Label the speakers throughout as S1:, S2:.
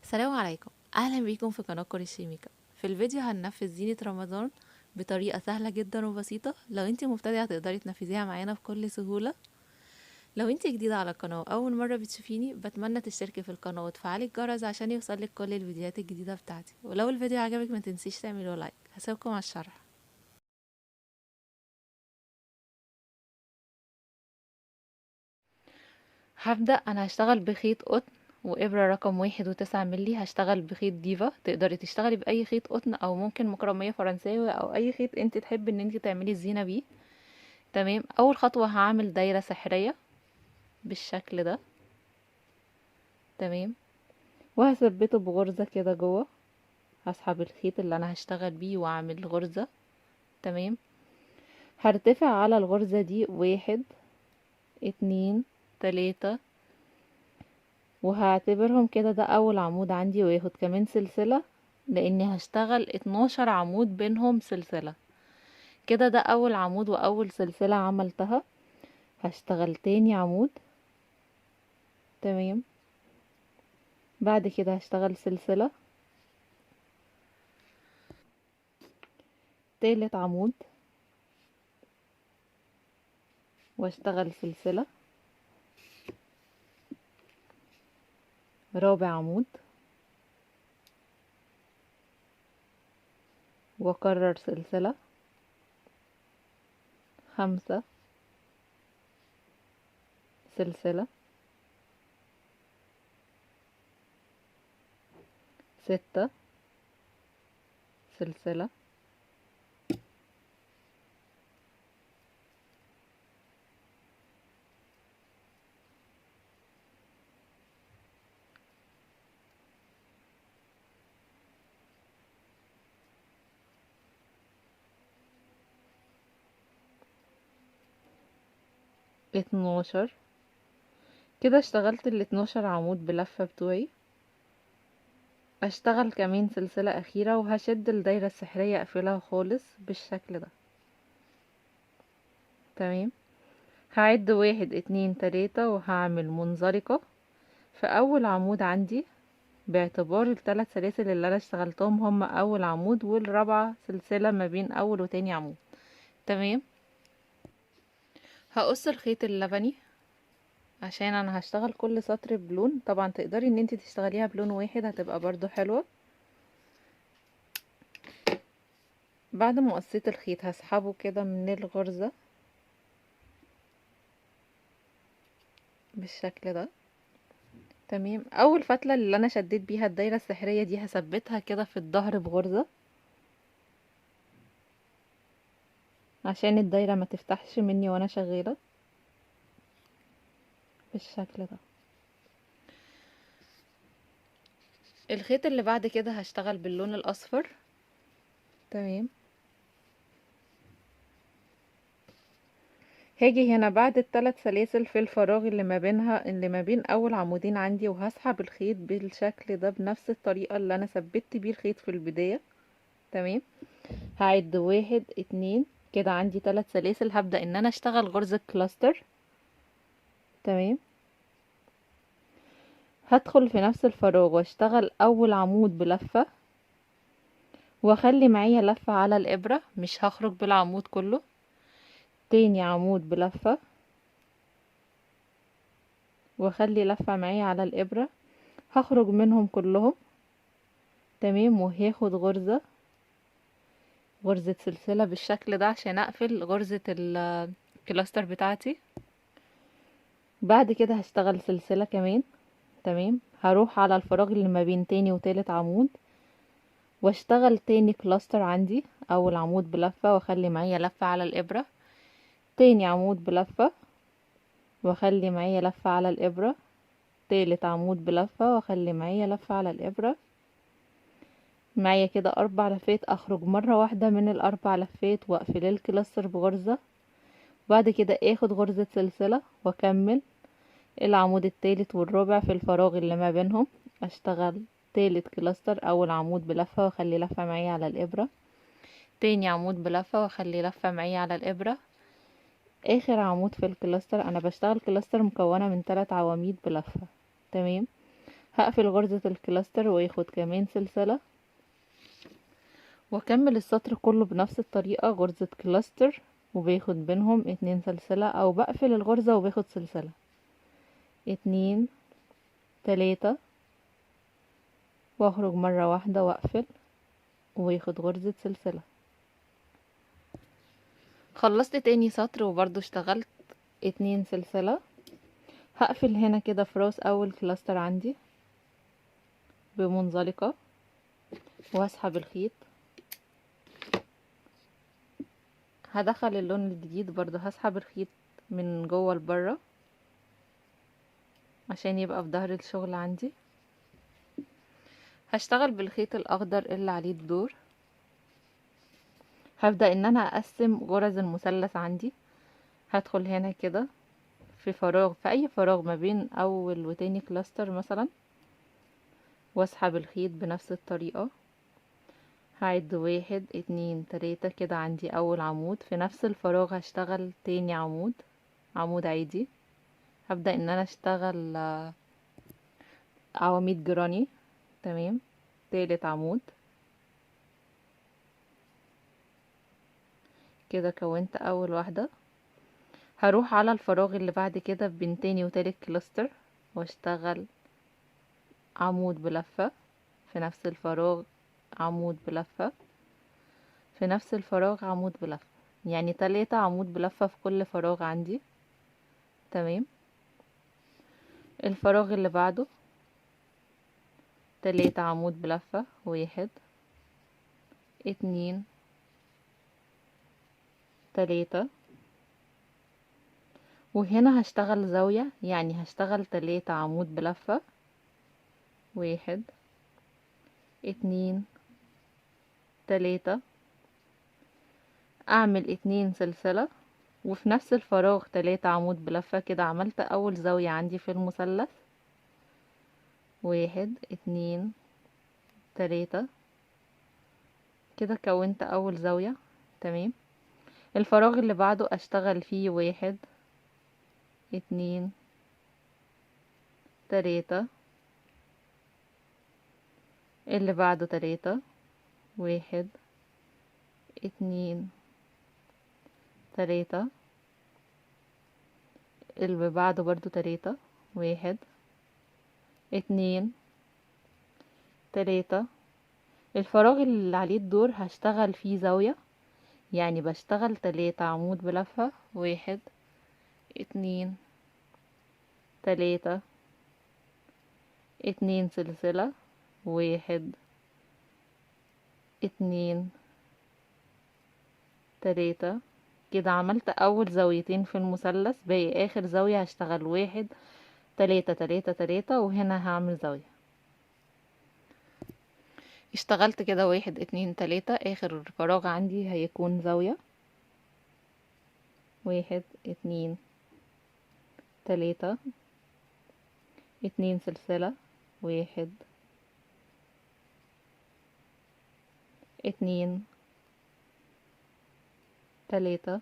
S1: السلام عليكم، اهلا بيكم في قناة كوريشي ميك اب. في الفيديو هننفذ زينة رمضان بطريقة سهلة جدا وبسيطة. لو انتي مبتدئة تقدري تنفذيها معانا بكل سهولة. لو انتي جديدة على القناة واول مرة بتشوفيني بتمنى تشتركي في القناة وتفعلي الجرس عشان يوصلك كل الفيديوهات الجديدة بتاعتي، ولو الفيديو عجبك ما تنسيش تعملوا لايك. هسيبكم على الشرح. هبدأ أنا هشتغل بخيط قطن وإبرة رقم 1.9 ملي. هشتغل بخيط ديفا، تقدري تشتغلي بأي خيط قطن أو ممكن مكرمية فرنساوي أو أي خيط انت تحبي ان انت تعملي الزينة بيه. تمام، أول خطوة هعمل دايرة سحرية بالشكل ده. تمام، وهثبته بغرزة كده جوه. هسحب الخيط اللي أنا هشتغل بيه وأعمل غرزة. تمام، هرتفع على الغرزة دي 1 2 3، وهعتبرهم كده ده اول عمود عندي، وياخد كمان سلسلة لاني هشتغل 12 عمود بينهم سلسلة. كده ده اول عمود واول سلسلة عملتها. هشتغل تاني عمود. تمام، بعد كده هشتغل سلسلة. تالت عمود واشتغل سلسلة. رابع عمود واكرر سلسلة. 5 سلسلة. 6 سلسلة. 12. كده اشتغلت ال12 عمود بلفة بتوعي. اشتغل كمان سلسلة اخيرة وهشد الدايرة السحرية اقفلها خالص بالشكل ده. تمام، هعد 1 2 3 وهعمل منزلقة في اول عمود عندي، باعتبار الثلاث سلاسل اللي انا اشتغلتهم هم اول عمود والرابعة سلسلة ما بين اول وتاني عمود. تمام، هقص الخيط اللبني عشان انا هشتغل كل سطر بلون. طبعا تقدري ان انت تشتغليها بلون واحد هتبقى برضو حلوة. بعد ما قصيت الخيط هسحبه كده من الغرزة بالشكل ده. تمام، اول فتلة اللي انا شديت بيها الدايرة السحرية دي هثبتها كده في الظهر بغرزة عشان الدايرة ما تفتحش مني وانا شغالة بالشكل ده. الخيط اللي بعد كده هشتغل باللون الاصفر. تمام، هاجي هنا بعد الثلاث سلاسل في الفراغ اللي ما بين اول عمودين عندي، وهسحب الخيط بالشكل ده بنفس الطريقة اللي انا ثبت بيه الخيط في البداية. تمام، هعد 1 2. كده عندي 3 سلاسل. هبدأ ان انا اشتغل غرزة كلاستر. تمام، هدخل في نفس الفراغ واشتغل اول عمود بلفة، واخلي معايا لفة على الابرة، مش هخرج بالعمود كله. تاني عمود بلفة واخلي لفة معايا على الابرة، هخرج منهم كلهم. تمام، وهاخد غرزة سلسلة بالشكل ده عشان اقفل غرزة الكلاستر بتاعتي. بعد كده هشتغل سلسلة كمان. تمام، هروح على الفراغ اللي ما بين تاني وتالت عمود واشتغل تاني كلاستر عندي. اول عمود بلفة واخلي معايا لفة على الابرة. تاني عمود بلفة واخلي معايا لفة على الابرة. تالت عمود بلفة واخلي معايا لفة على الابرة. معايا كده 4 لفات، اخرج مرة واحدة من ال4 لفات واقفل الكلاستر بغرزة. بعد كده اخد غرزة سلسلة واكمل العمود التالت والرابع في الفراغ اللي ما بينهم. اشتغل تالت كلاستر، اول عمود بلفة واخلي لفة معايا على الابرة. تاني عمود بلفة واخلي لفة معايا على الابرة. اخر عمود في الكلاستر، انا بشتغل كلاستر مكونة من 3 عواميد بلفة. تمام، هقفل غرزة الكلاستر وياخد كمان سلسلة، واكمل السطر كله بنفس الطريقة، غرزة كلاستر وباخد بينهم 2 سلسلة، او بقفل الغرزة وباخد سلسلة 2 3 واخرج مرة واحدة واقفل وياخد غرزة سلسلة. خلصت تاني سطر وبرضو اشتغلت 2 سلسلة. هقفل هنا كده في راس اول كلاستر عندي بمنزلقة، وهسحب الخيط، هدخل اللون الجديد برضو، هسحب الخيط من جوه لبره عشان يبقى في ظهر الشغل عندي. هشتغل بالخيط الاخضر اللي عليه الدور. هبدأ ان انا اقسم غرز المثلث عندي. هدخل هنا كده في فراغ، في اي فراغ ما بين اول وتاني كلاستر مثلا، واسحب الخيط بنفس الطريقة. هعد 1 2 3 كده، عندي اول عمود. في نفس الفراغ هشتغل تاني عمود، عمود عادي. هبدأ ان انا اشتغل عواميد جراني. تمام. تالت عمود كده، كونت اول واحدة. هروح على الفراغ اللي بعد كده بين تاني وتالت كلاستر واشتغل عمود بلفة في نفس الفراغ، عمود بلفة في نفس الفراغ، عمود بلفة، يعني 3 عمود بلفة في كل فراغ عندي. تمام. الفراغ اللي بعده 3 عمود بلفة، 1 2 3. وهنا هشتغل زاوية، يعني هشتغل 3 عمود بلفة، 1 2 3. اعمل 2 سلسلة، وفي نفس الفراغ 3 عمود بلفة. كده عملت اول زاوية عندي في المثلث، 1 2 3. كده كونت اول زاوية. تمام. الفراغ اللي بعده اشتغل فيه 1 2 3. اللي بعده 3 1 2 3. اللي بعده برضو 3 1 2 3. الفراغ اللي عليه الدور هشتغل فيه زاوية، يعني بشتغل 3 عمود بلفة، 1 2 3. 2 سلسلة، 1 2 3. كده عملت اول زاويتين في المثلث، باقي اخر زاوية هشتغل 1 3 3 3، وهنا هعمل زاوية. اشتغلت كده 1 2 3، اخر فراغ عندي هيكون زاوية، 1 2 3. 2 سلسلة، 1 2 3.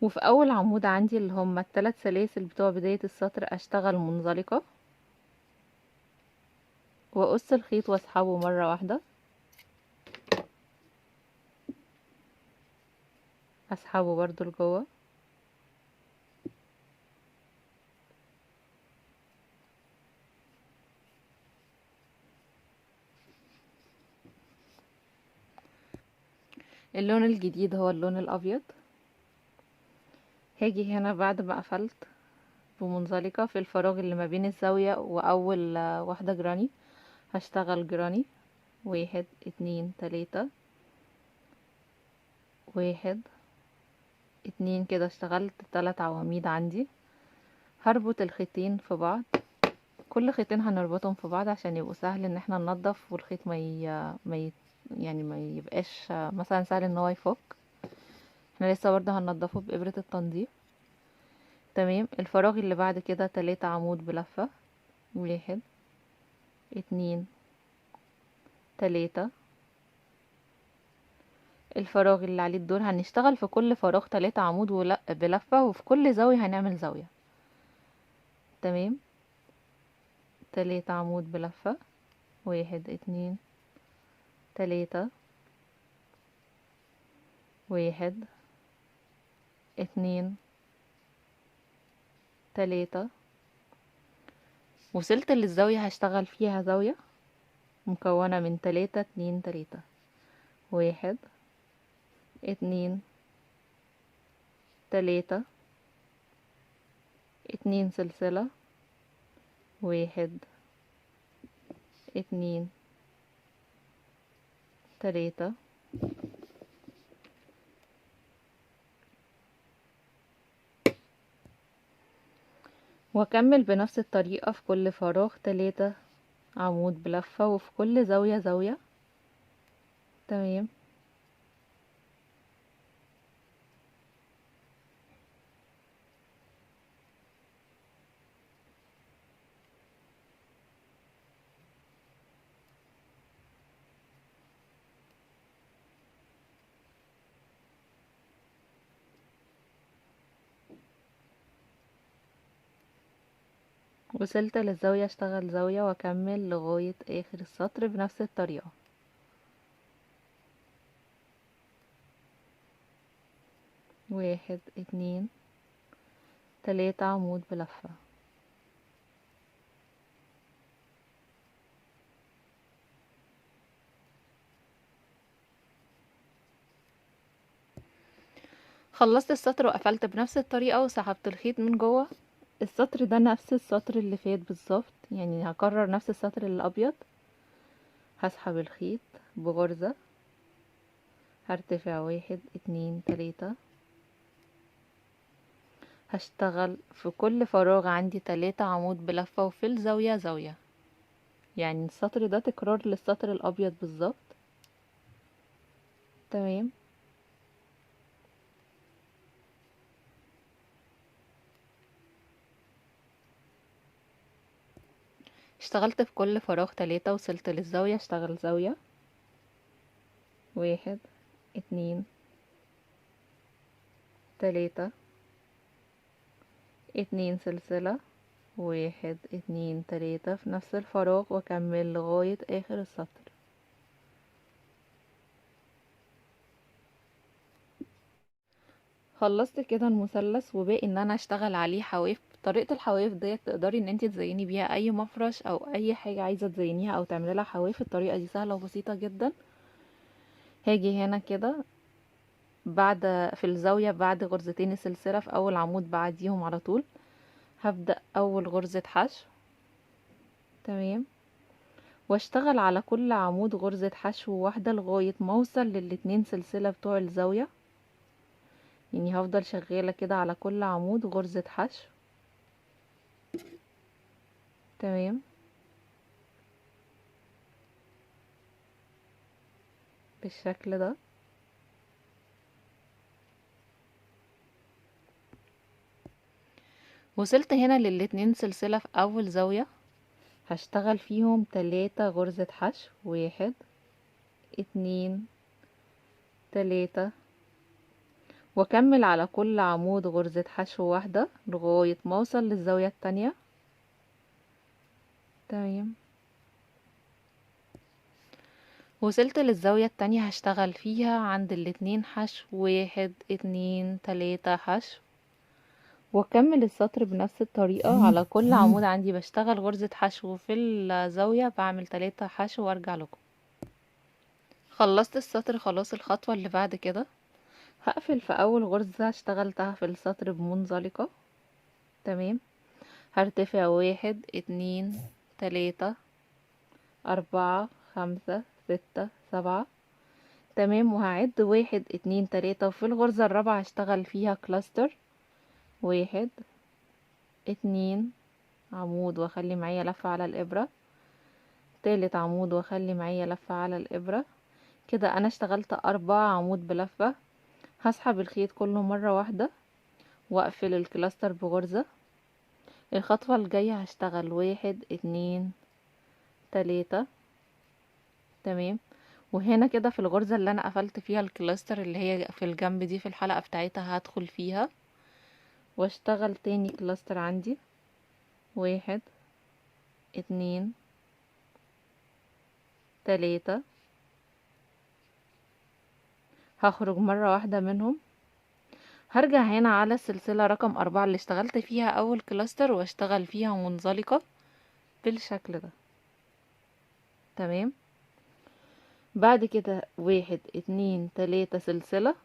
S1: وفي اول عمود عندي اللي هما ال3 سلاسل بتوع بداية السطر اشتغل منزلقة، واقص الخيط واسحبه مرة واحدة، اسحبه برضو لجوه. اللون الجديد هو اللون الابيض. هاجي هنا بعد ما قفلت بمنزلقة في الفراغ اللي ما بين الزاوية واول واحدة جراني، هشتغل جراني، 1 2 3 1 2. كده اشتغلت 3 عواميد عندي. هربط الخيطين في بعض، كل خيطين هنربطهم في بعض عشان يبقوا سهل ان احنا ننضف، والخيط يعني ما يبقاش مثلا سهل ان هو يفك. احنا لسه برضه هننضفه بإبرة التنظيف. تمام. الفراغ اللي بعد كده 3 عمود بلفة، 1 2 3. الفراغ اللي عليه الدور هنشتغل في كل فراغ 3 عمود بلفة، وفي كل زاوية هنعمل زاوية. تمام. تلاتة عمود بلفة، 1 2 3 1 2 3. وصلت للزاوية هشتغل فيها زاوية مكونة من 3 2 3، 1 2 3 2 سلسلة، 1 2 3. واكمل بنفس الطريقة في كل فراغ 3 عمود بلفة، وفي كل زاوية زاوية. تمام. وصلت للزاوية اشتغل زاوية واكمل لغاية اخر السطر بنفس الطريقة. 1 2 3 عمود بلفة. خلصت السطر وقفلت بنفس الطريقة وسحبت الخيط من جوه. السطر ده نفس السطر اللي فات بالظبط، يعني هكرر نفس السطر الابيض. هسحب الخيط بغرزة، هرتفع 1 2 3. هشتغل في كل فراغ عندي 3 عمود بلفة، وفي الزاوية زاوية، يعني السطر ده تكرار للسطر الابيض بالظبط. تمام. اشتغلت في كل فراغ 3، وصلت للزاوية اشتغل زاوية، 1 2 3 2 سلسلة، 1 2 3 في نفس الفراغ، واكمل لغاية اخر السطر. خلصت كده المثلث، وباقي ان انا اشتغل عليه حواف. طريقة الحواف ديت تقدري ان انت تزيني بيها اي مفرش او اي حاجة عايزة تزينيها او تعملي لها حواف. الطريقة دي سهلة وبسيطة جدا. هاجي هنا كده بعد في الزاوية بعد غرزتين السلسلة في اول عمود بعديهم على طول، هبدأ اول غرزة حشو. تمام. واشتغل على كل عمود غرزة حشو واحدة لغاية ما اوصل للاتنين سلسلة بتوع الزاوية، يعني هفضل شغالة كده على كل عمود غرزة حشو. تمام. بالشكل ده. وصلت هنا للاتنين سلسلة في اول زاوية، هشتغل فيهم 3 غرزة حشو، 1 2 3. واكمل على كل عمود غرزة حشو واحدة لغاية ما اوصل للزاوية التانية. تمام. وصلت للزاوية التانية هشتغل فيها عند الاتنين حشو، 1 2 3 حشو، واكمل السطر بنفس الطريقة. على كل عمود عندي بشتغل غرزة حشو في الزاوية، بعمل 3 حشو وارجع لكم. خلصت السطر خلاص. الخطوة اللي بعد كده هقفل في اول غرزة اشتغلتها في السطر بمنزلقة. تمام. هرتفع 1 2 3 4 5 6 7. تمام. وهعد 1 2 3، وفي الغرزة الرابعة هشتغل فيها كلاستر، 1 2 عمود واخلي معايا لفة على الابرة، تالت عمود واخلي معايا لفة على الابرة. كده انا اشتغلت 4 عمود بلفة. هسحب الخيط كله مرة واحدة واقفل الكلاستر بغرزة. الخطوة الجاية هشتغل 1 2 3. تمام. وهنا كده في الغرزة اللي انا قفلت فيها الكلاستر اللي هي في الجنب دي في الحلقة بتاعتها هدخل فيها واشتغل تاني كلاستر عندي، 1 اتنين، تلاتة. هخرج مرة واحدة منهم، هرجع هنا على السلسلة رقم 4 اللي اشتغلت فيها اول كلاستر واشتغل فيها منزلقة بالشكل ده. تمام. بعد كده 1 2 3 سلسلة،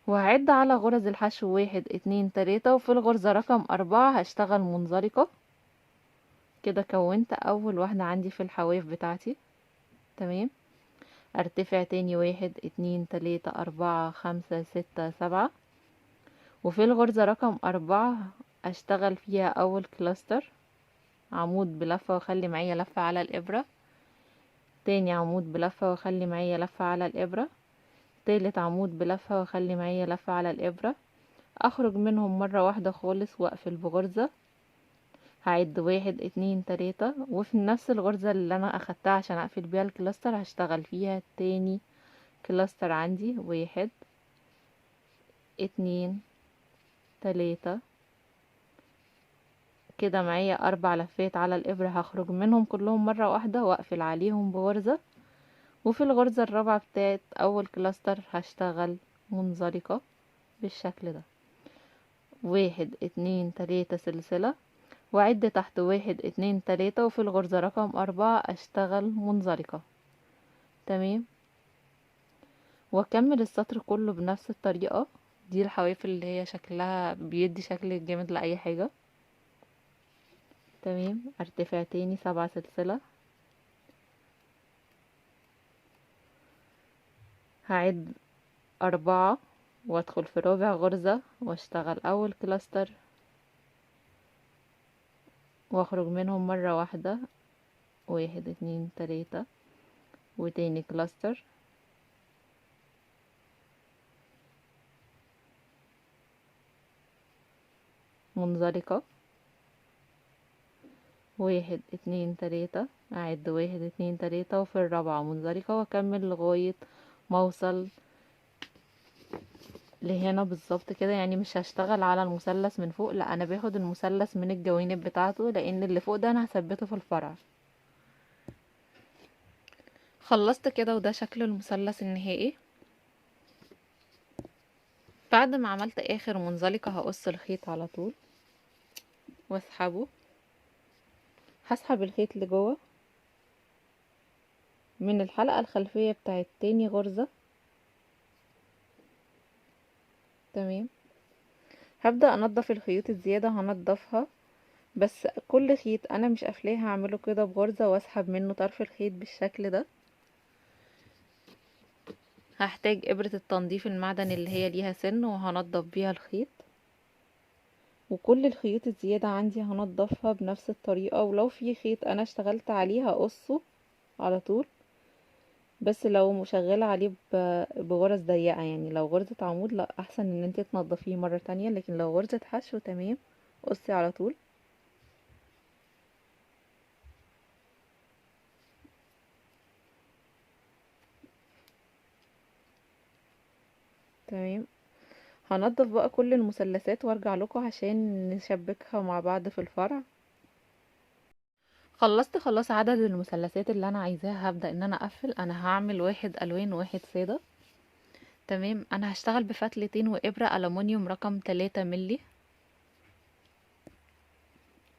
S1: وهعد على غرز الحشو 1 2 3، وفي الغرزة رقم 4 هشتغل منزلقة. كده كونت اول واحدة عندي في الحواف بتاعتي. تمام. ارتفع تاني 1 2 3 4 5 6 7، وفي الغرزة رقم 4 اشتغل فيها اول كلاستر عمود بلفة واخلي معايا لفة على الابرة، تاني عمود بلفة واخلي معايا لفة على الابرة، تالت عمود بلفة واخلي معايا لفة على الابرة، اخرج منهم مرة واحدة خالص واقفل بغرزة. هعد 1 2 3، وفي نفس الغرزة اللي انا اخدتها عشان اقفل بيها الكلاستر هشتغل فيها تاني كلاستر عندي. 1 2 3. كده معايا 4 لفات على الابرة، هخرج منهم كلهم مرة واحدة واقفل عليهم بغرزة، وفي الغرزة الرابعة بتاعت اول كلاستر هشتغل منزلقة بالشكل ده. 1 2 3 سلسلة، وأعد تحت 1 2 3، وفي الغرزة رقم 4 أشتغل منزلقة. تمام. وأكمل السطر كله بنفس الطريقة دي. الحواف اللي هي شكلها بيدي شكل جامد لأي حاجة. تمام. ارتفع تاني 7 سلسلة، هعد 4 وادخل في رابع غرزة واشتغل أول كلاستر واخرج منهم مرة واحدة. 1 2 3، وتاني كلاستر منزلقة. 1 2 3، أعد 1 2 3، وفي الرابعة منزلقة وأكمل لغاية ما أوصل لهنا بالظبط كده. يعني مش هشتغل على المثلث من فوق، لا، أنا باخد المثلث من الجوانب بتاعته، لأن اللي فوق ده أنا هثبته في الفرع. خلصت كده، وده شكل المثلث النهائي. بعد ما عملت آخر منزلقة هقص الخيط على طول واسحبه. هسحب الخيط لجوه من الحلقة الخلفية بتاعت تاني غرزة. تمام. هبدأ انضف الخيوط الزيادة، هنضفها، بس كل خيط انا مش قافلاه هعمله كده بغرزة واسحب منه طرف الخيط بالشكل ده. هحتاج ابرة التنظيف المعدني اللي هي ليها سن وهنضف بيها الخيط، وكل الخيوط الزيادة عندي هنضفها بنفس الطريقة. ولو في خيط انا اشتغلت عليه هقصه على طول، بس لو مشغلة عليه بغرز ضيقة، يعني لو غرزة عمود لا، احسن ان انت تنضفيه مرة تانية، لكن لو غرزة حشو تمام قصي على طول. تمام. هنضف بقى كل المثلثات وارجع لكم عشان نشبكها مع بعض في الفرع. خلصت خلاص عدد المثلثات اللي انا عايزاها. هبدأ ان انا اقفل. انا هعمل واحد الوان واحد سادة. تمام. انا هشتغل بفتلتين وابرة ألمونيوم رقم 3 ملي.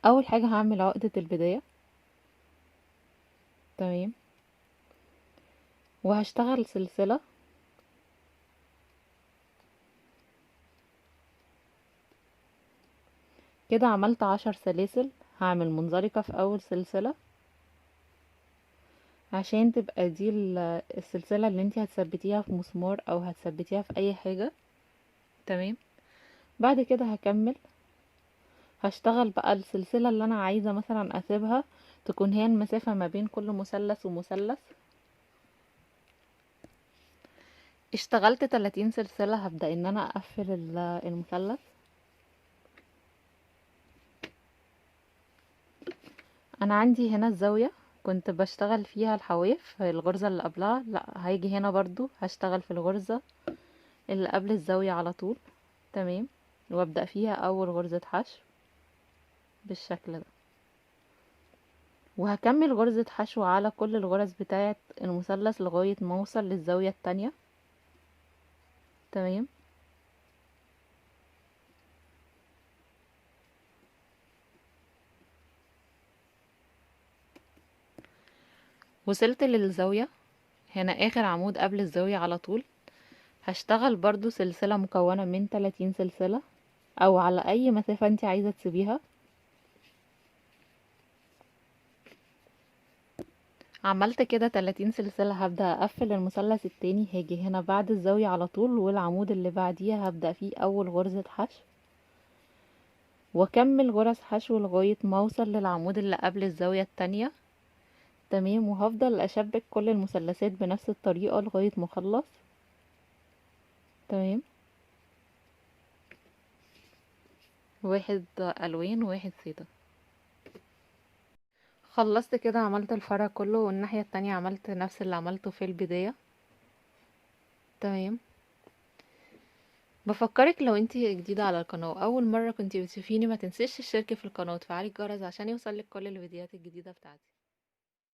S1: اول حاجة هعمل عقدة البداية. تمام. وهشتغل سلسلة. كده عملت 10 سلاسل. هعمل منزلقة في اول سلسلة عشان تبقى دي السلسلة اللي انتي هتثبتيها في مسمار او هتثبتيها في اي حاجة. تمام. بعد كده هكمل. هشتغل بقى السلسلة اللي انا عايزة مثلا اسيبها تكون هي المسافة ما بين كل مثلث ومثلث. اشتغلت 30 سلسلة. هبدأ ان انا اقفل المثلث. انا عندي هنا الزاوية كنت بشتغل فيها الحواف الغرزة اللي قبلها، لا، هيجي هنا برضو هشتغل في الغرزة اللي قبل الزاوية على طول. تمام. وابدأ فيها اول غرزة حشو بالشكل ده. وهكمل غرزة حشو على كل الغرز بتاعة المثلث لغاية ما اوصل للزاوية التانية. تمام. وصلت للزاوية هنا، اخر عمود قبل الزاوية على طول. هشتغل برضو سلسلة مكونة من 30 سلسلة، او على اي مسافة انت عايزة تسيبيها. عملت كده 30 سلسلة، هبدأ اقفل المثلث التاني، هاجي هنا بعد الزاوية على طول والعمود اللي بعديها هبدأ فيه اول غرزة حشو، واكمل غرز حشو لغاية ما اوصل للعمود اللي قبل الزاوية التانية. تمام. وهفضل اشبك كل المثلثات بنفس الطريقة لغاية ما اخلص. تمام. واحد الوان واحد سيده. خلصت كده، عملت الفرع كله، والناحية التانية عملت نفس اللي عملته في البداية. تمام. بفكرك لو انتي جديدة على القناة اول مرة كنتي بتشوفيني، ما تنسيش تشتركي في القناة وتفعلي الجرس عشان يوصلك كل الفيديوهات الجديدة بتاعتي.